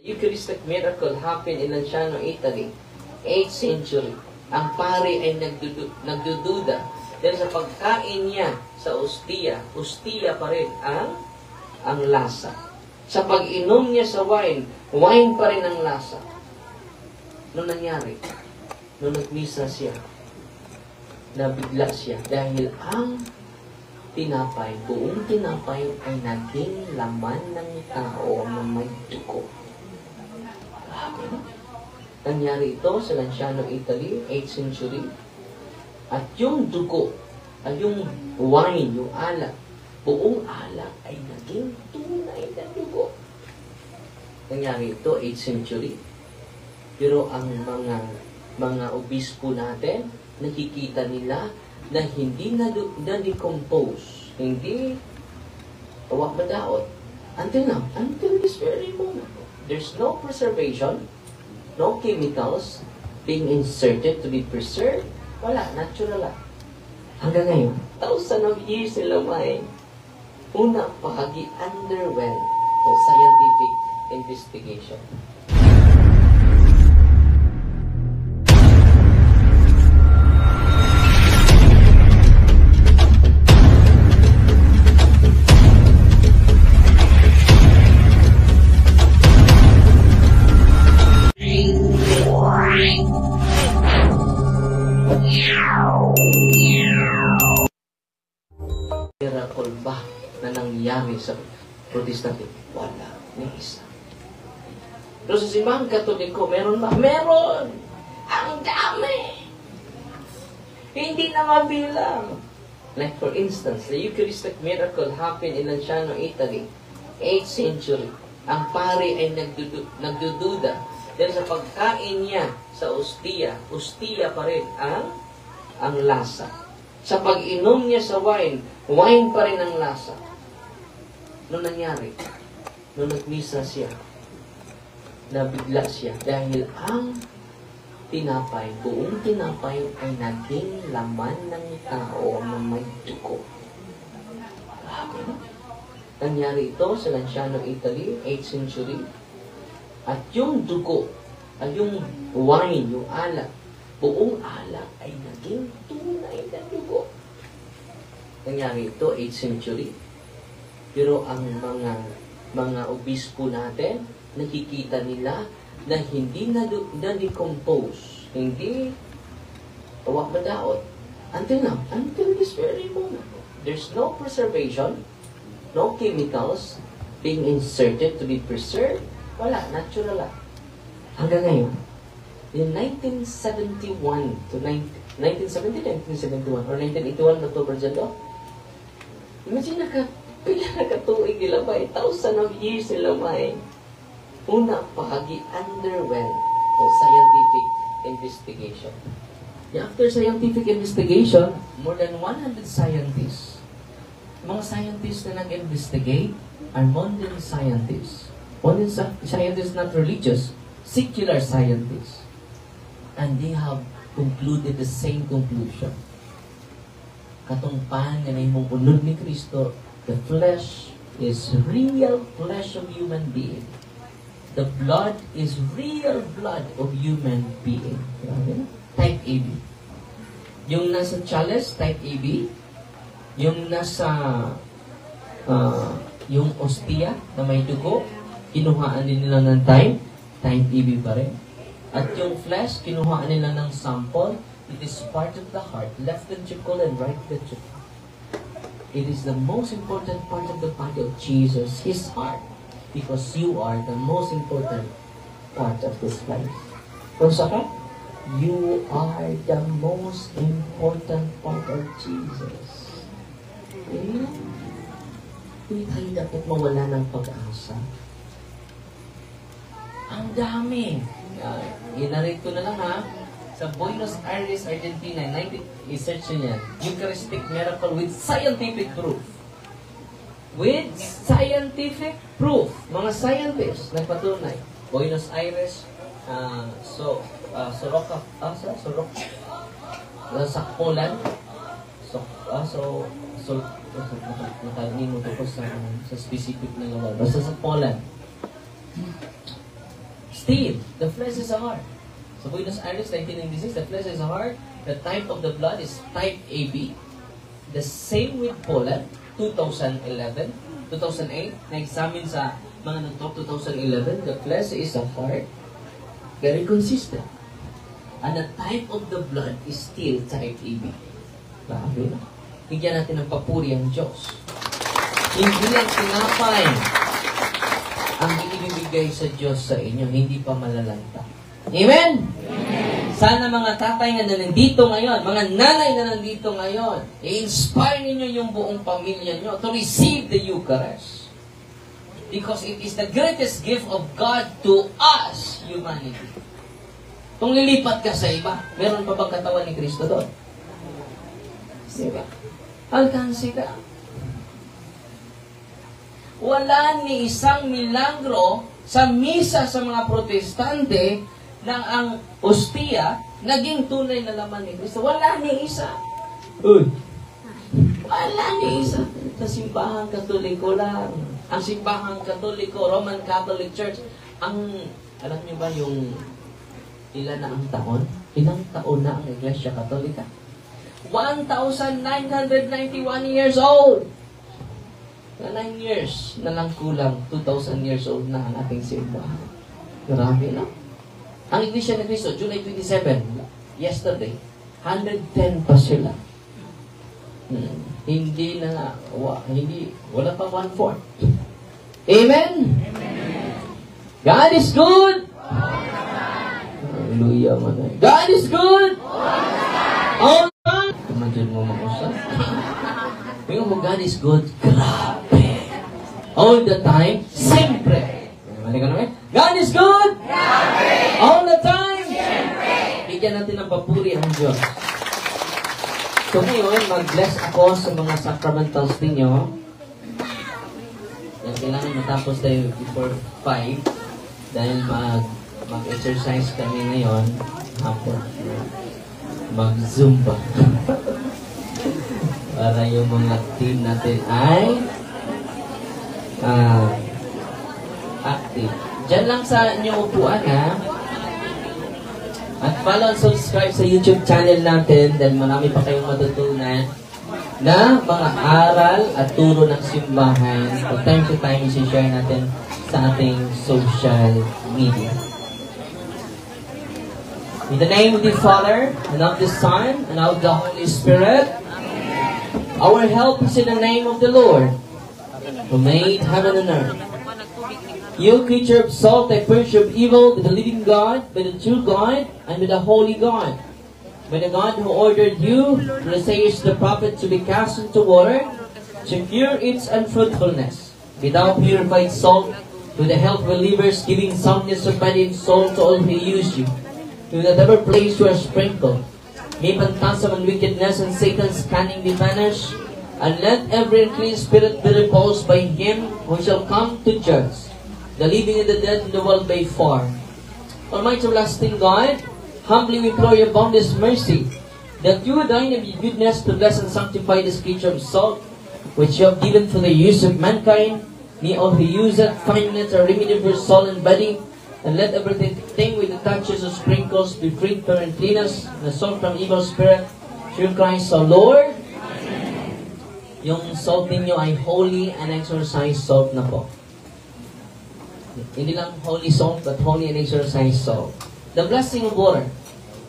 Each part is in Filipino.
Eucharistic miracle happened in Lanciano, Italy, 8th century. Ang pari ay nagdududa dahil sa pagkain niya sa ostia pa rin ang lasa. Sa pag-inom niya sa wine pa rin ang lasa. Noong nangyari, noong nagmisa siya, nabigla siya dahil ang buong tinapay ay naging laman ng tao na may dugo. Nangyari ito sa Lanciano, Italy, 8th century. At yung dugo, ay yung wine, yung alak, buong alak ay naging tunay na dugo. Nangyari ito, 8th century. Pero ang mga obispo natin, nakikita nila na hindi na-decompose, hindi madaot. Until now, until this very moment, there's no preservation, no chemicals being inserted to be preserved. Wala, natural lang. Hanggang ngayon, thousands of years sila may una pahagi underwent o scientific investigation. Miracle ba na nangyari sa Protestante? Wala, ni isa. Pero sa simbahang Katoliko, meron ba? Meron! Ang dami! Hindi na mabilang. Like for instance, the Eucharistic miracle happened in Lanciano, Italy, 8th century. Ang pari ay nagdududa dahil sa pagkain niya sa ostia pa rin ang lasa. Sa pag-inom niya sa wine pa rin ang lasa. Noong nangyari, noong nagmisa siya, nabigla siya dahil ang buong tinapay ay naging laman ng tao na may dugo. Nangyari ito sa Lanciano, Italy, 8th century. At yung dugo, ay yung wine, yung alak, buong alak ay naging tunay na dugo. Nangyari ito, 8th century. Pero ang mga obispo natin, nakikita nila na hindi na-decompose, hindi madaot. Until now, until this very moment, there's no preservation, no chemicals being inserted to be preserved. Wala, natural lang. Hanggang ngayon, in 1971 to 1971 or 1981 October dyan do. Imagine nakatuig nila ba, thousands of years nila ba una pahagi underwent o scientific investigation. After scientific investigation, more than 100 scientists, mga scientists na nag-investigate are modern scientists. Modern scientists, not religious, secular scientists. And they have concluded the same conclusion. Katungpan na may unod ni Kristo, the flesh is real flesh of human being. The blood is real blood of human being. Type AB. Yung nasa chalice, type AB. Yung nasa yung ostia na may dugo, kinuhaan din nila ng type AB pa rin. At yung flesh, kinuhaan nila ng sample. It is part of the heart, left ventricle and right ventricle. It is the most important part of the body of Jesus, His heart, because you are the most important part of this life. Kung saka, you are the most important part of Jesus. Hindi tayo dapat mawala ng pag-asa. Ang dami. Inarit ko na lang ha. Sa Buenos Aires, Argentina, i-search nyo yan. Eucharistic miracle with scientific proof. With scientific proof. Mga scientists nagpatunay. Buenos Aires, Soroka, sa Poland. Nakalimutan ko sa specific na lugar. Basta sa Poland. still, the flesh is a heart. Sa Buenos Aires, 1996, the flesh is a heart. The type of the blood is type AB. The same with Poland, 2008, na-examine sa mga doktor 2011, the flesh is a heart. Very consistent. And the type of the blood is still type AB. Grabe na. Higyan natin ng papuri ang Diyos. Hindi lang tinapay ang ibibigay sa Diyos sa inyo, hindi pa malalanta. Amen? Sana mga tatay na nandito ngayon, mga nanay na nandito ngayon, i-inspire ninyo yung buong pamilya nyo to receive the Eucharist. Because it is the greatest gift of God to us, humanity. Kung lilipat ka sa iba, meron pa bang katawan ni Kristo doon? Diba? Alkansi ka. Wala ni isang milagro sa misa sa mga protestante nang ang ostia naging tunay na laman ni Kristo. Wala ni isa. Uy! Wala ni isa. Sa simbahang Katoliko lang. Ang simbahang Katoliko, Roman Catholic Church, alam niyo ba yung ilan na ang taon? Ilang taon na ang Iglesia Katolika? 1,991 years old. 9 years na lang kulang, 2,000 years old na ang ating simbahan. Grabe na. Ang Iglesia ni Cristo, July 27, yesterday, 110 pa sila. Hindi na, wala pa 1/4. Amen? Amen. God is good. Hallelujah, man. God is good. All the time. Imagine mo mag-usap. Yung mo, God is good. Grabe. All the time. Siyempre. Mali ka naman. God is good. Grabe. All the time. Siyempre. Bigyan natin ng papuri ang Diyos. So ngayon, mag-bless ako sa mga sacramentals ninyo. Yan, kailangan matapos tayo before 5 dahil mag-exercise kami ngayon hapon. Mag-zumba. Para yung mga team natin ay active. Diyan lang sa inyong upuan, ha? At follow and subscribe sa YouTube channel natin dahil marami pa kayong matutunan na mga aral at turo ng simbahan. From time to time, isi-share natin sa ating social media. In the name of the Father, and of the Son, and of the Holy Spirit, our help is in the name of the Lord, who made heaven and earth. You creature of salt, I worship evil with the living God, with the true God, and with the holy God. By the God who ordered you, the says the prophet, to be cast into water, to cure its unfruitfulness. Be thou purified salt, with the help of believers, giving soundness of body and soul to all who use you. In whatever place you are sprinkled, may phantasm and wickedness and Satan's cunning be banished, and let every unclean spirit be repulsed by him who shall come to judge the living and the dead in the world by fire. Almighty everlasting God, humbly we implore your boundless mercy, that you would thine in your goodness to bless and sanctify this creature of salt, which you have given for the use of mankind. May all who use it find in it a remedy for soul and body, and let everything with the touches of sprinkles be freed from uncleanness, and salt from evil spirit, through Christ our Lord. Yung salt ninyo ay holy and exorcised salt na po. Hindi lang holy salt, but holy and exorcised salt. The blessing of water.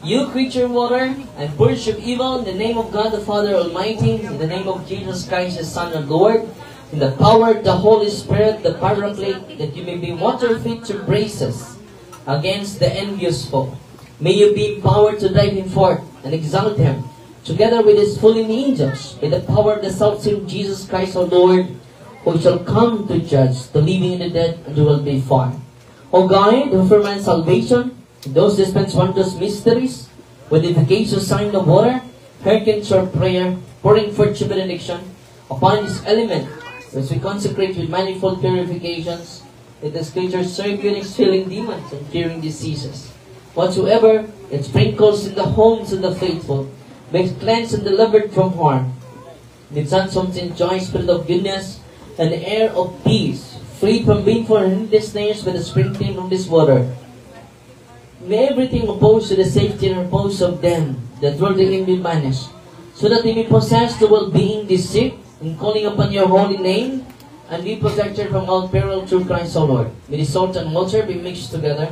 You creature water, and worship evil in the name of God the Father Almighty, in the name of Jesus Christ, the Son and Lord, in the power of the Holy Spirit, the Paraclete, that you may be water fit to brace us against the envious foe. May you be empowered to drive him forth and exalt him, together with his fallen angels, by the power of the self-same Jesus Christ our Lord, who shall come to judge the living and the dead, and who will be far. O God, who for man's salvation, those dispense wondrous mysteries, with the efficacious sign of water, hearken to our prayer, pouring forth your benediction upon this element, which we consecrate with manifold purifications, that the scriptures serve you in expelling demons and curing diseases. Whatsoever it sprinkles in the homes of the faithful, makes cleansed and delivered from harm. With sunstorms enjoy spirit of goodness, and the air of peace, freed from painful and endless snares by the sprinkling of this water. May everything opposed to the safety and repose of them that dwell therein be banished, so that they may possess the well-being they seek, in calling upon your holy name, and be protected from all peril through Christ our Lord. May the salt and water be mixed together.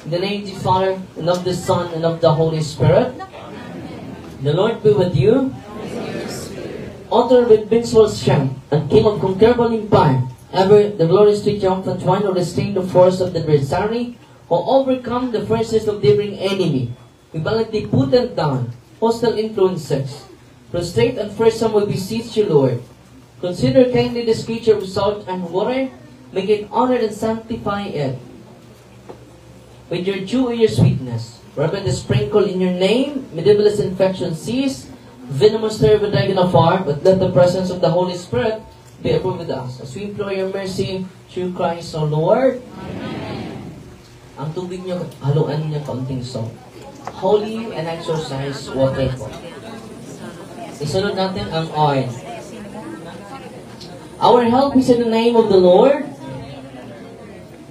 In the name of the Father, and of the Son, and of the Holy Spirit. The Lord be with you. Author of invincible strength, and King of conquerable empire, ever the glorious triumphant one who restrained the force of the adversary, who overcome the forces of the enemy. We boldly put them down, hostile influences. Prostrate and fearsome we beseech you, Lord. Consider kindly this creature of salt and water, make it honored and sanctify it. With your due or your sweetness, wherever the sprinkle in your name, medevilous infection cease, venomous terror dragon afar, but let the presence of the Holy Spirit be ever with us. As we implore your mercy through Christ our Lord. Ang tubig nyo, haluan niya kaunting salt. Holy and exorcise water po. Isunod natin ang oil. Our help is in the name of the Lord.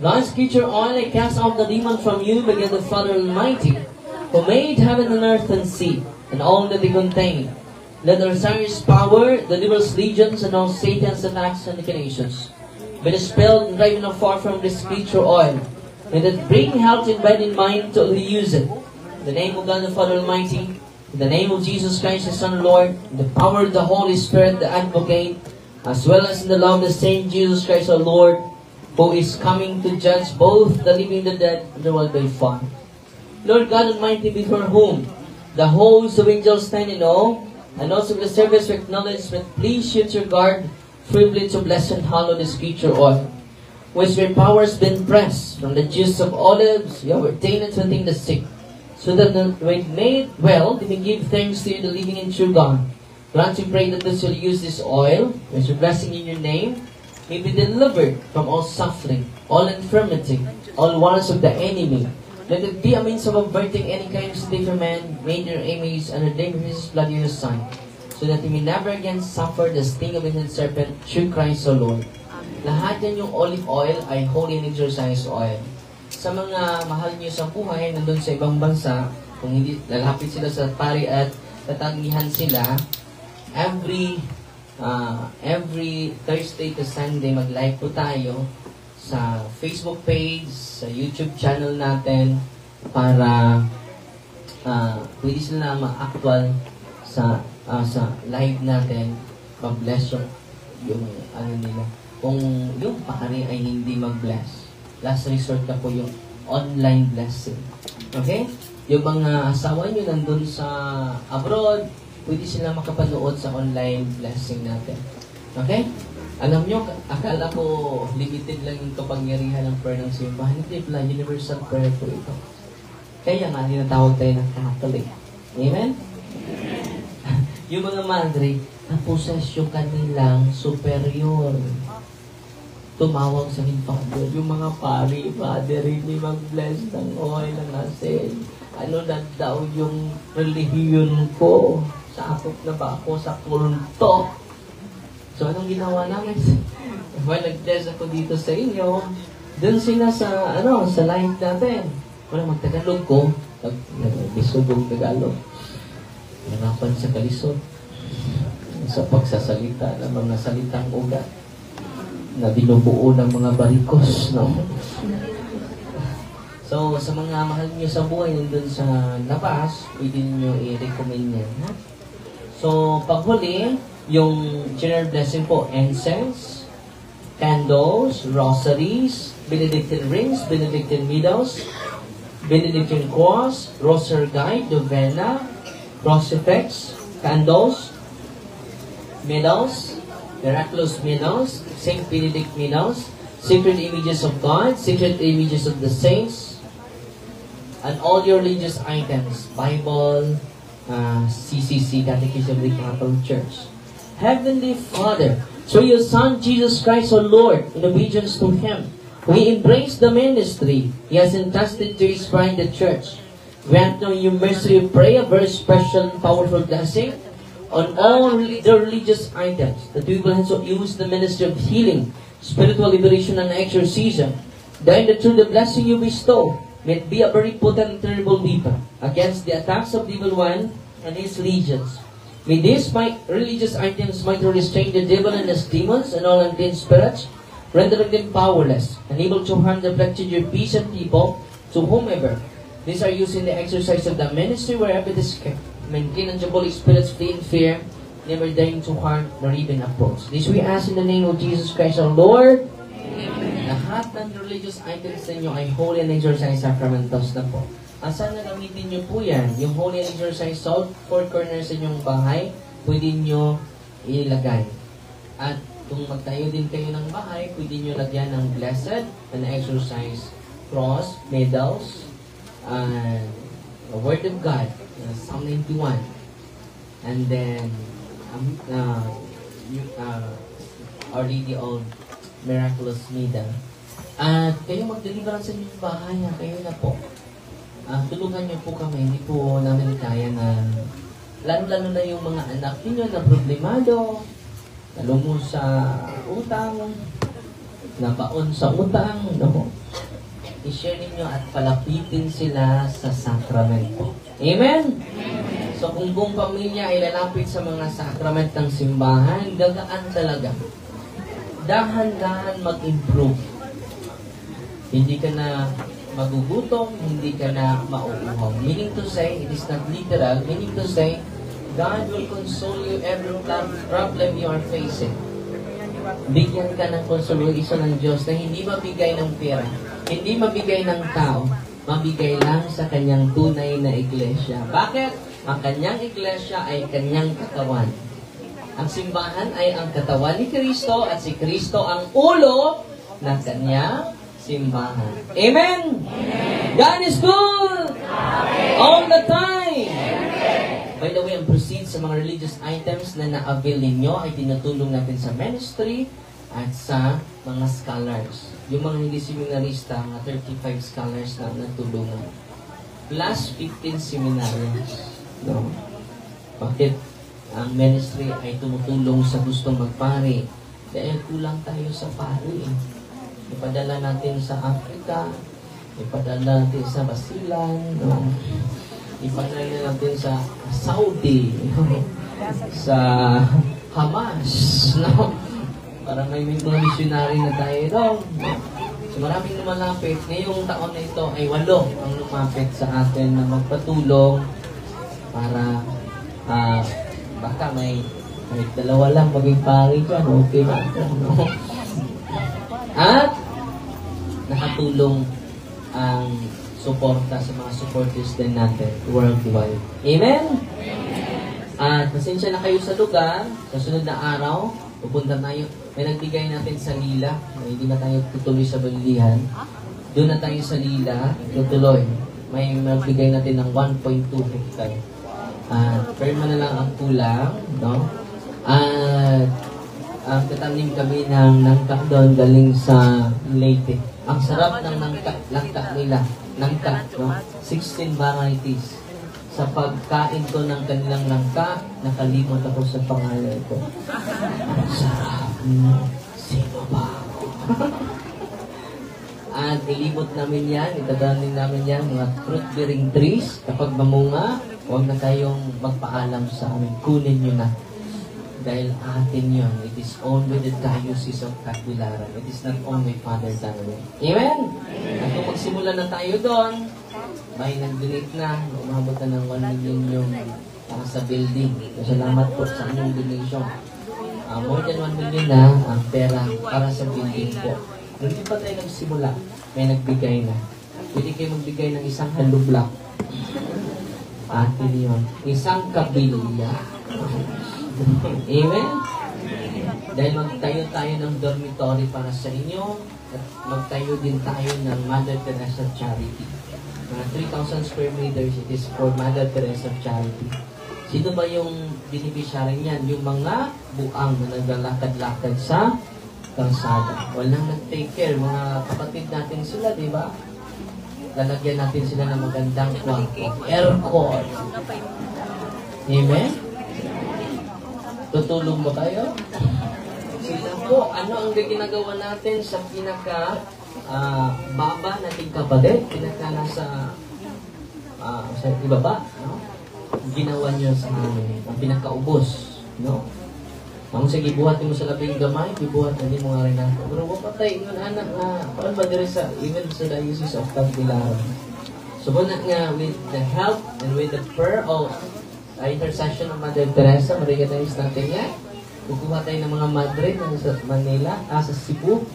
God's creature oil, I cast off the demon from you, begin the Father Almighty, who made heaven and earth and sea, and all that they contain. Let the Osiris power, the devil's legions, and all Satan's attacks and inclinations be dispelled and driven afar from this creature oil. May that bring health in body and mind to use it. In the name of God the Father Almighty, in the name of Jesus Christ, the Son of the Lord, in the power of the Holy Spirit, the Advocate, as well as in the love of the same Jesus Christ our Lord, who is coming to judge both the living and the dead, and the world by fire. Lord God Almighty, before whom the hosts of angels stand in awe, and also the service of acknowledgement, please shoot your guard, privilege to bless and hallow this creature oil, which your power has been pressed from the juice of olives, you have ordained it to attain the sick, so that when made well, they may give thanks to you, the living and true God. Grant we pray that those who use this oil, which are blessing in your name, may be delivered from all suffering, all infirmity, all wants of the enemy. Let it be a means of averting any kind of state for man, made your image, and ordained with his blood in your Son, so that he may never again suffer the sting of the serpent, through Christ our Lord. Lahat yan yung olive oil ay holy and exorcised oil. Sa mga mahal niyo sa buhay, nandun sa ibang bansa, kung hindi lalapit sila sa pari at tatangihan sila, every Thursday to Sunday, mag-live po tayo sa Facebook page, sa YouTube channel natin, para pwede sila ma-actual sa live natin, mag-bless yung ano nila. Kung yung pakari ay hindi mag-bless, last resort na po yung online blessing. Okay? Yung mga asawa nyo nandun sa abroad, pwede sila makapanood sa online blessing natin. Okay? Alam nyo, akala ko limited lang yung kapangyarihan ng prayer ng simbahan. Hindi pala, universal prayer po ito. Kaya nga, tinatawag tayo ng Catholic. Amen? Yung mga madre, naposes yung kanilang superior. Tumawag sa akin, Father, yung mga pari, Father, hindi mag-bless ng oil ng asin. Ano na daw yung relihiyon ko? Sakop na ba ako sa kulto? So, anong ginawa namin? Well, nag-bless ako dito sa inyo. Doon sila sa live natin. Wala magtagalog ko. Nag-lisod ng Tagalog. Narapan sa kalisod. Sa pagsasalita ng mga salitang ugat na binubuo ng mga barikos, no? So, sa mga mahal niyo sa buhay nandun sa labas, pwede niyo i-recommend yan, ha? So, paghuli, yung general blessing po, incense, candles, rosaries, Benedictine rings, Benedictine medals, Benedictine cross, rosary guide, novena, crucifix, candles, medals, miraculous medals, Saint Benedict medals, sacred images of God, sacred images of the saints, and all your religious items, Bible, CCC, Catechism of the Catholic Church. Heavenly Father, through your Son, Jesus Christ, our Lord, in obedience to Him, we embrace the ministry He has entrusted to His bride, the Church. Grant now your mercy, we pray, a very special and powerful blessing on all the religious items, that we will also use the ministry of healing, spiritual liberation, and exorcism. Then through the blessing you bestow, may it be a very potent and terrible weapon against the attacks of the evil one and his legions. May these religious items might restrain the devil and his demons and all unclean spirits, rendering them powerless, unable to harm the afflicted your peace and people, to whomever these are used in the exercise of the ministry wherever it is kept. Maintain and diabolic spirits flee in fear, never daring to harm nor even approach. This we ask in the name of Jesus Christ our Lord. Amen. Lahat ng religious items ninyo ay holy and exercise sacramentals na po. Asan na gamitin nyo po yan? Yung holy and exercise salt, 4 corners sa inyong bahay, pwede nyo ilagay. At kung magtayo din kayo ng bahay, pwede nyo lagyan ng blessed and exercise cross, medals, and the Word of God, Psalm 91. And then, Our Lady of Miraculous Medal. At kayo mag-deliverance sa inyong bahay, kayo na po. Tulungan niyo po kami, hindi po namin kaya na, lalo-lalo na yung mga anak niyo na problemado, nalungo sa utang, nabaon sa utang, no? I-share ninyo at palapitin sila sa sakramento. Amen? So kung buong pamilya ay lalapit sa mga sakrament ng simbahan, gagaan talaga. Dahan-dahan mag-improve. Hindi ka na magugutom, hindi ka na mauuhaw. Meaning to say, it is not literal, meaning to say, God will console you every problem you are facing. Bigyan ka ng consolation ng Diyos na hindi mabigay ng pera, hindi mabigay ng tao, mabigay lang sa kanyang tunay na iglesia. Bakit? Ang kanyang iglesia ay kanyang katawan. Ang simbahan ay ang katawan ni Kristo at si Kristo ang ulo ng kanyang simbahan. Amen? Amen. God is good! Amen. All the time! Amen. By the way, ang proceeds sa mga religious items na na-avail ninyo ay tinutulong natin sa ministry at sa mga scholars. Yung mga hindi seminarista, mga 35 scholars na natulungan. Plus 15 seminarians. No? Bakit ang ministry ay tumutulong sa gustong magpari? Dahil kulang tayo sa pari. Ipadala natin sa Africa, ipadala natin sa Basilan, no? Ipadala natin sa Saudi, sa Hamas, no? Parang may mga missionary na tayo doon. So maraming lumalapit. Ngayong taon na ito ay 8 ang lumapit sa atin na magpatulong para baka may 2 lang maging pari dyan, okay ba? No? At nakatulong ang suporta sa mga supporters din natin worldwide. Amen? At pasensya na kayo sa lugar. Sa sunod na araw, pupunta tayo. May nagbigay natin sa Lila. Hindi na tayo tutuloy sa Balilihan. Doon na tayo sa Lila. Tutuloy. May nagbigay natin ng 1.2 hectare. Perma na lang ang kulang. No? Tatanim kami ng nangka doon galing sa Leyte. Ang sarap ng langka nila. Nangka, no? 16 varieties. Sa pagkain ko ng kanilang langka, nakalimot ako sa pangalan ko. Ang sarap. Sino ba ako? At ilibot namin yan, itatanim namin yan, mga fruit-bearing trees. Kapag mamunga, huwag na kayong magpaalam sa amin. Kunin nyo na. Dahil atin yun. It is owned by the Diocese of Tacbilaran. It is not owned by Father Daniel. Amen? At kung magsimula na tayo doon, may nag-donate na, umabot na ng 1 million yung sa building. Salamat po sa inyong donation. More than 1 million na ang pera para sa building po. Hindi pa tayo nagsimula, may nagbigay na. Pwede kayo magbigay ng isang hollow block. Atin yun. Isang kabilya. Amen? Dahil magtayo tayo ng dormitory para sa inyo at magtayo din tayo ng Mother Teresa Charity. Mga 3,000 square meters, it is for Mother Teresa Charity. Sino ba yung beneficiary niyan? Yung mga buang na naglalakad-lakad sa kalsada. Walang nag-take care. Mga kapatid natin sila, di ba? Lalagyan natin sila ng magandang kwarto. Aircon. Amen? Tutulong ba kayo? Sila po, ano ang ginagawa natin sa pinaka baba nating kapatid, pinagkala sa ibaba, no? Ginawa niyo sa amin, ang pinakaubos, no? Ang sige, buhat mo sa labing gamay, ibuhat na mo nga rin ako. Pero wapatay, ingon anak na, paano ba dire sa, even sa Diocese of Tagbilaran. So, muna nga, with the help and with the prayer of intercession of Mother Teresa, ma-recognize natin yan. Kukuha tayo ng mga madre sa Manila, sa Cebu,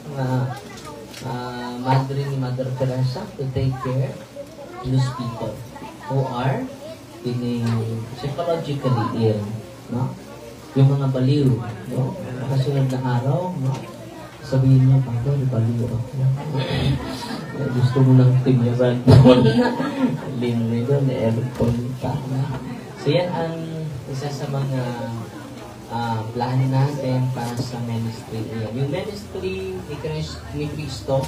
madre ni Mother Teresa to take care of those people who are psychologically ill, no? Yung mga baliw, no? Nakasunod na araw, no? Sabihin niyo, Papa, baliw ako. Gusto mo ng tinyaran doon. Linley doon, aircon pa. So yan ang isa sa mga plano natin para sa ministry. Yung ministry ni Cristo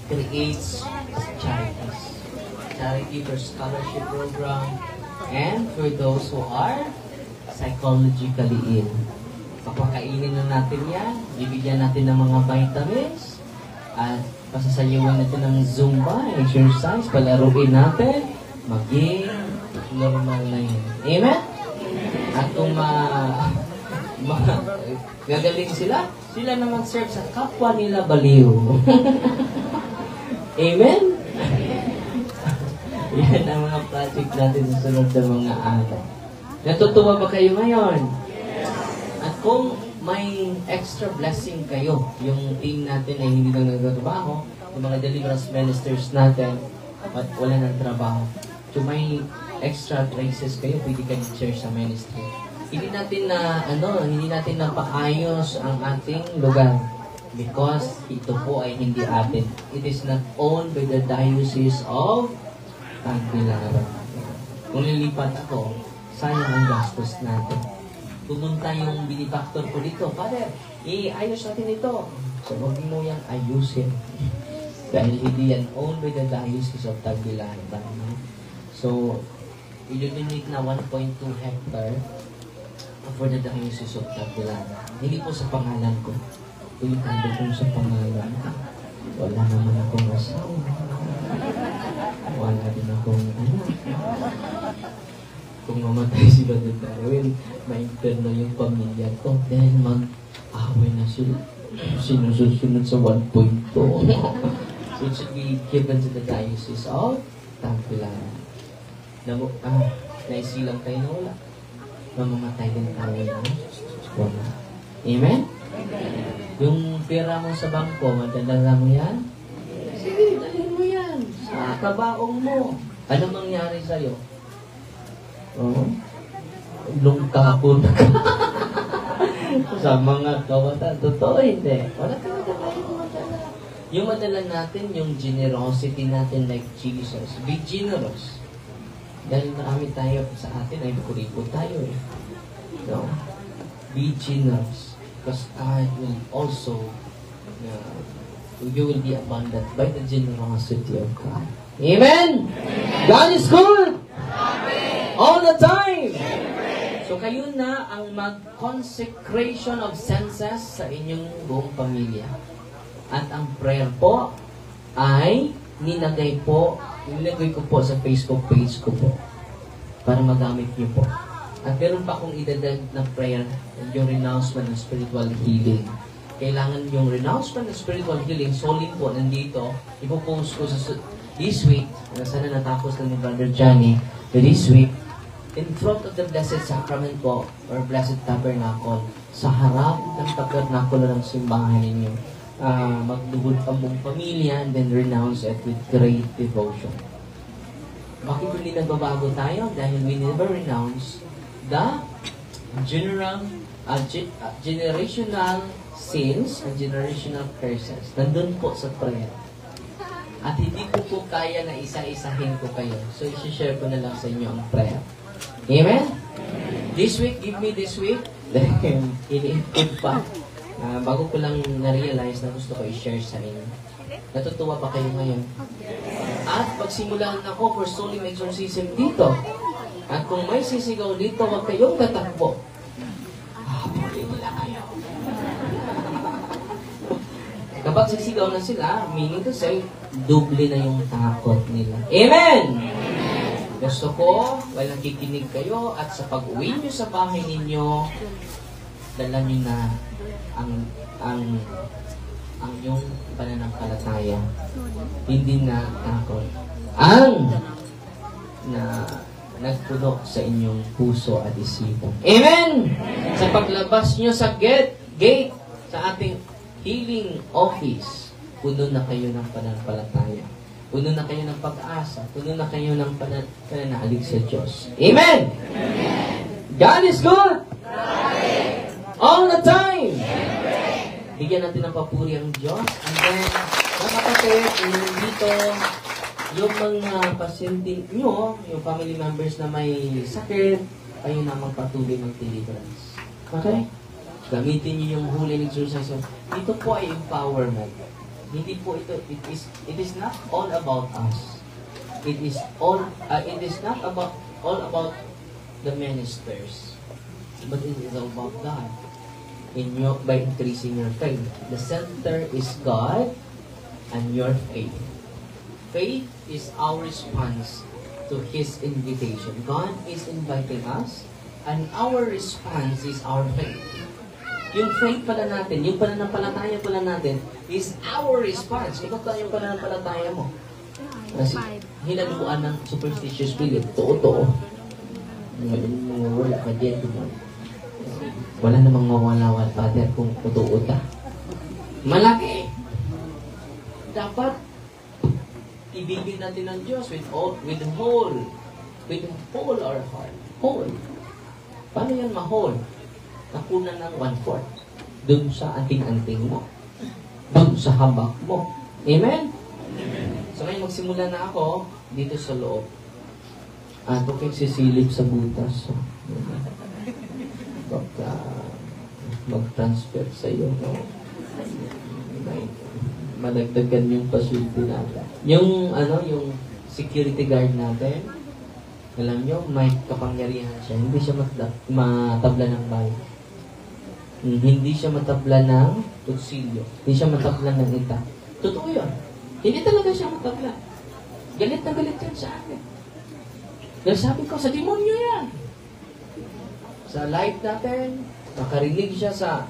creates charities. Charity for scholarship program and for those who are psychologically ill. Papakainin na natin yan, bibigyan natin ng mga vitamins, at pasasayawan natin ng Zumba, exercise, palaruin natin, maging normal na yun. Amen? At kung gagaling sila naman serve sa kapwa nila baliw. Amen? Yan ang mga project natin sa sunod na mga araw. Natutuwa ba kayo ngayon? At kung may extra blessing kayo, yung team natin ay hindi lang nagtatrabaho, yung mga deliverance ministers natin, at wala ng trabaho. So may extra graces kayo, pwede kayo share sa ministry. Hindi natin na paayos ang ating lugar because ito po ay hindi atin. It is not owned by the Diocese of Tagbilaran. Kung lilipat ako, sayang ang gastos natin. Pumunta yung benefactor ko dito, Father, ayos natin ito. So, huwag mo yan ayusin. Dahil hindi yan owned by the Diocese of Tagbilaran. So, i-donate na 1.2 hectare for the Diocese of Tagbilaran. Hindi po sa pangalan ko. Tumitando ko sa pangalan ko. Wala naman akong asawa. Wala din akong anak. Kung mamatay si Brother Darwin, ma-interno yung pamilya ko. Dahil mag-away na sila. Sinusunod sa 1.2. So it should be given to the Diocese of Tagbilaran. Naisilang tayo na wala. Mamamatay din tayo na wala. Amen? Yung pera mo sa bangko, madadala mo yan? Sige, dalhin mo yan. Sa kabaong mo. Ano mangyari sa'yo? Lungkapon ka. Sa mga kawatan. Totoo, hindi. Wala ka madala yung madala. Yung madala natin, yung generosity natin like Jesus. Be generous. Dahil marami tayo sa atin, ay kuripo tayo eh. No? Be generous. Because God will also, you will be abundant by the generosity of God. Amen? God is good! All the time! So kayo na ang mag-consecration of senses sa inyong buong pamilya. At ang prayer po ay nilagay ko po sa Facebook page ko po para magamit niyo po. At meron pa akong idadag na prayer, yung renouncement ng spiritual healing. Kailangan yung renouncement ng spiritual healing, solid po, nandito, ipopost ko sa this week, sana natapos na ni Brother Johnny, this week, in front of the Blessed Sacrament po, or Blessed Tabernacle, sa harap ng tabernacle ng simbahan ninyo, magdugod ang buong pamilya, and then renounce it with great devotion. Bakit hindi nagbabago tayo? Dahil we never renounce the generational sins and generational curses. Nandun po sa prayer. At hindi ko po kaya na isa-isahin ko kayo. So, isi-share ko na lang sa inyo ang prayer. Amen? This week, give me this week. Then, ini-improve pa. Bago ko lang na-realize na gusto ko i-share sa inyo. Natutuwa ba kayo ngayon? At pagsimulan ako for solemn exorcism dito. At kung may sisigaw dito, huwag kayong tatakbo. Habulin nila kayo. Kapag magsisigaw na sila, meaning to say, doble na yung takot nila. Amen! Gusto ko, while nakikinig kayo, at sa pag-uwi nyo sa bahay ninyo, dala nyo na ang yung pananampalataya. Hindi na takot. Ang nagpuno sa inyong puso at isipan. Amen! Sa paglabas nyo sa gate sa ating healing office, puno na kayo ng pananampalataya. Puno na kayo ng pag-asa. Puno na kayo ng pananalig sa Diyos. Amen! God is good! All the time! Bigyan natin ng papuri ang Diyos. And then, mga kapatid, dito, yung mga pasyente nyo, yung family members na may sakit, kayo na magpatuloy mag-deliverance. Okay? Gamitin nyo yung Holy Exercise. Ito po ay empowerment. Hindi po ito, it is not all about us. It is not all about the ministers. But it is all about God. By increasing your faith. The center is God and your faith. Faith is our response to His invitation. God is inviting us, and our response is our faith. Yung faith pala natin, yung pananampalataya pala natin, is our response. Ikaw tayo yung pananampalataya mo. Kasi hinaluan ng superstitious belief. Totoo. Wala ka dyan doon. Wala namang mawala-wala, Father, kung totoo ka. Malaki. Dapat ibigin natin ng Diyos with whole our heart. Whole. Paano yan ma-whole? Nakunan ng 1/4. Doon sa anting-anting mo. Doon sa habak mo. Amen? So ngayon magsimula na ako dito sa loob. At okay, sisilip sa butas. So, baka mag-transfer sa iyo, no? Madagdagan yung pasyente natin. Yung security guard natin, alam nyo, may kapangyarihan siya. Hindi siya matabla ng bike. Hindi siya matabla ng kutsilyo. Hindi siya matabla ng ita. Totoo yun. Hindi talaga siya matabla. Galit na galit yan sa akin. Dahil sabi ko, sa demonyo yan. Sa live natin, makarinig siya sa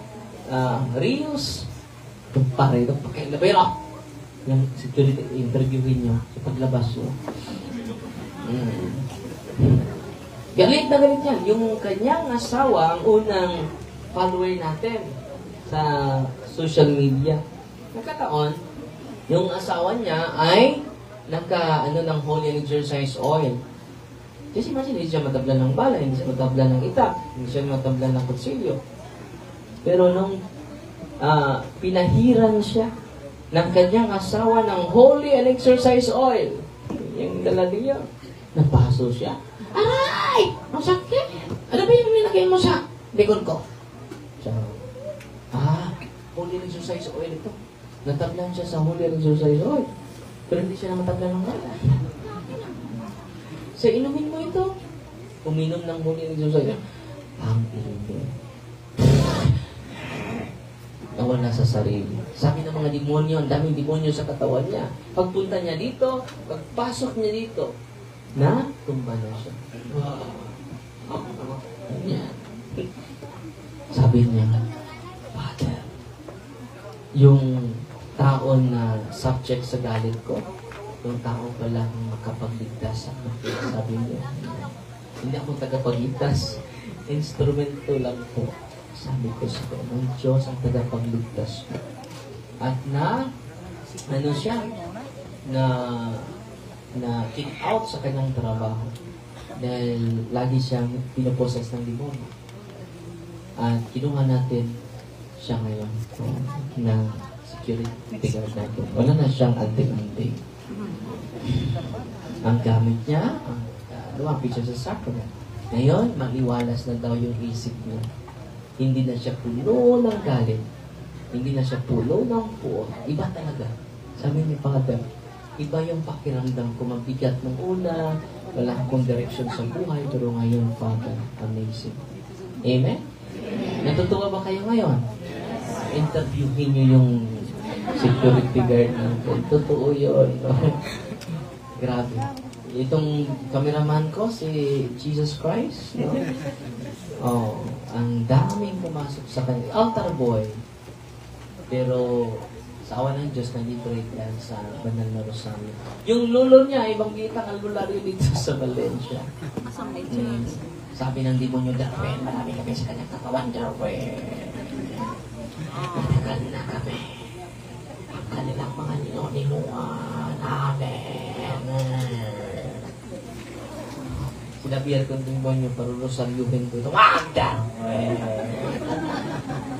reels. Pare, pakilabero. Yung security interviewin niyo sa paglabas niyo. Galit na galit yan. Yung kanyang asawa, ang unang follower natin sa social media. Nagkataon, yung asawa niya ay ng Holy Exercise Oil. Kasi imagine, hindi siya matabla ng bala, hindi siya matabla ng itak, hindi siya matabla ng kutsilyo. Pero nung pinahiran siya ng kanyang asawa ng Holy Exercise Oil, yung dala niya, napaso siya. Aray! Ang sakit! Ano ba yung nilagay mo sa likod ko? So, Holy Exercise Oil ito. Natablan siya sa Holy Exercise Oil. Pero hindi siya namatablan ng bala. So, inumin mo ito. Uminom ng Holy Exercise Oil. Ang inumin. Nawala sa sarili. Sabi ng mga demonyo, ang daming demonyo sa katawan niya. Pagpunta niya dito, pagpasok niya dito, tumba na siya. Sabi niya, Father, yung tao na subject sa galit ko, yung tao pala makapagligtas ako. Sabi niya, hindi ako tagapagligtas. Instrumento lang po. Sabi ko sa ng Diyos ang tagapagligtas ko. At siya, na kick out sa kanyang trabaho. Dahil lagi siyang pinoposes ng demonyo. At kinuha natin siya ngayon na security guard natin. Wala na siyang anting-anting. Ang gamit niya, lumapit siya sa sacrament. Ngayon, maliwalas na daw yung isip niya. Hindi na siya pulo ng galit. Hindi na siya pulo ng puot. Iba talaga. Sabi ni Father, iba yung pakiramdam ko. Mabigat ng una, wala akong direction sa buhay, pero ngayon, Father, amazing. Amen? Natutuwa ba kayo ngayon? Interviewin nyo yung security guard natin. Totoo yun. Grabe. Itong cameraman ko, si Jesus Christ, no? Oh, ang daming pumasok sa kanya. Altar boy. Pero, sa awa ng Diyos, nag-liberate yan sa Banal na Rosario. Yung lulo niya, ibang kitang albularyo dito sa Valencia. Sabi ng demonyo, Darwin, marami kami sa kanyang katawan, Darwin. Matagal na kami. Ang kanilang mga nilonimuan. Amen. Sinabihan ko ng demonyo, parurosaryuhin ko ito. Wag, Darwin!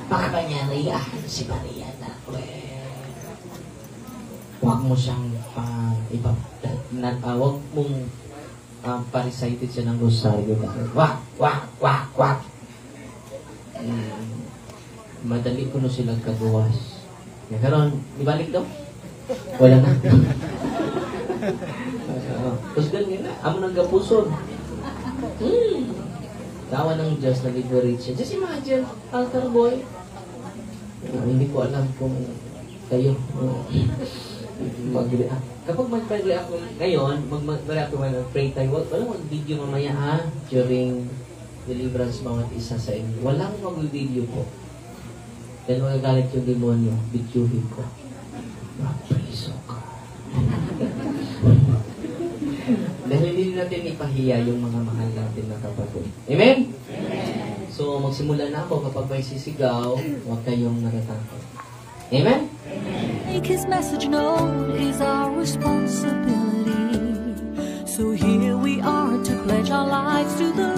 Makapangyarihan si Maria, Darwin. Huwag mo siyang huwag mong pa-recited siya ng rosaryo. Wag, wag, wag, wag. Madali ko na silang kagawas. Karon, ibalik daw? Wala na. Tapos ganyan na, amo nang gapuson. Tawa ng Diyos na liberate siya. Just imagine, altar boy. Hindi ko alam kung kayo mag-react. Kapag mag-react ngayon, mag-react ko mag-pray tayo, walang mag-video mamaya during deliverance bawat isa sa inyo. Walang mag-video po. Dahil magagalit yung demonyo, videohin ko. Mag-praise ka. Dahil hindi natin ipahiya yung mga mahal natin na kapatid. Amen? So, magsimula na ako kapag may sisigaw, huwag kayong natatakot. Amen? Make His message known is our responsibility. So here we are to pledge our lives to the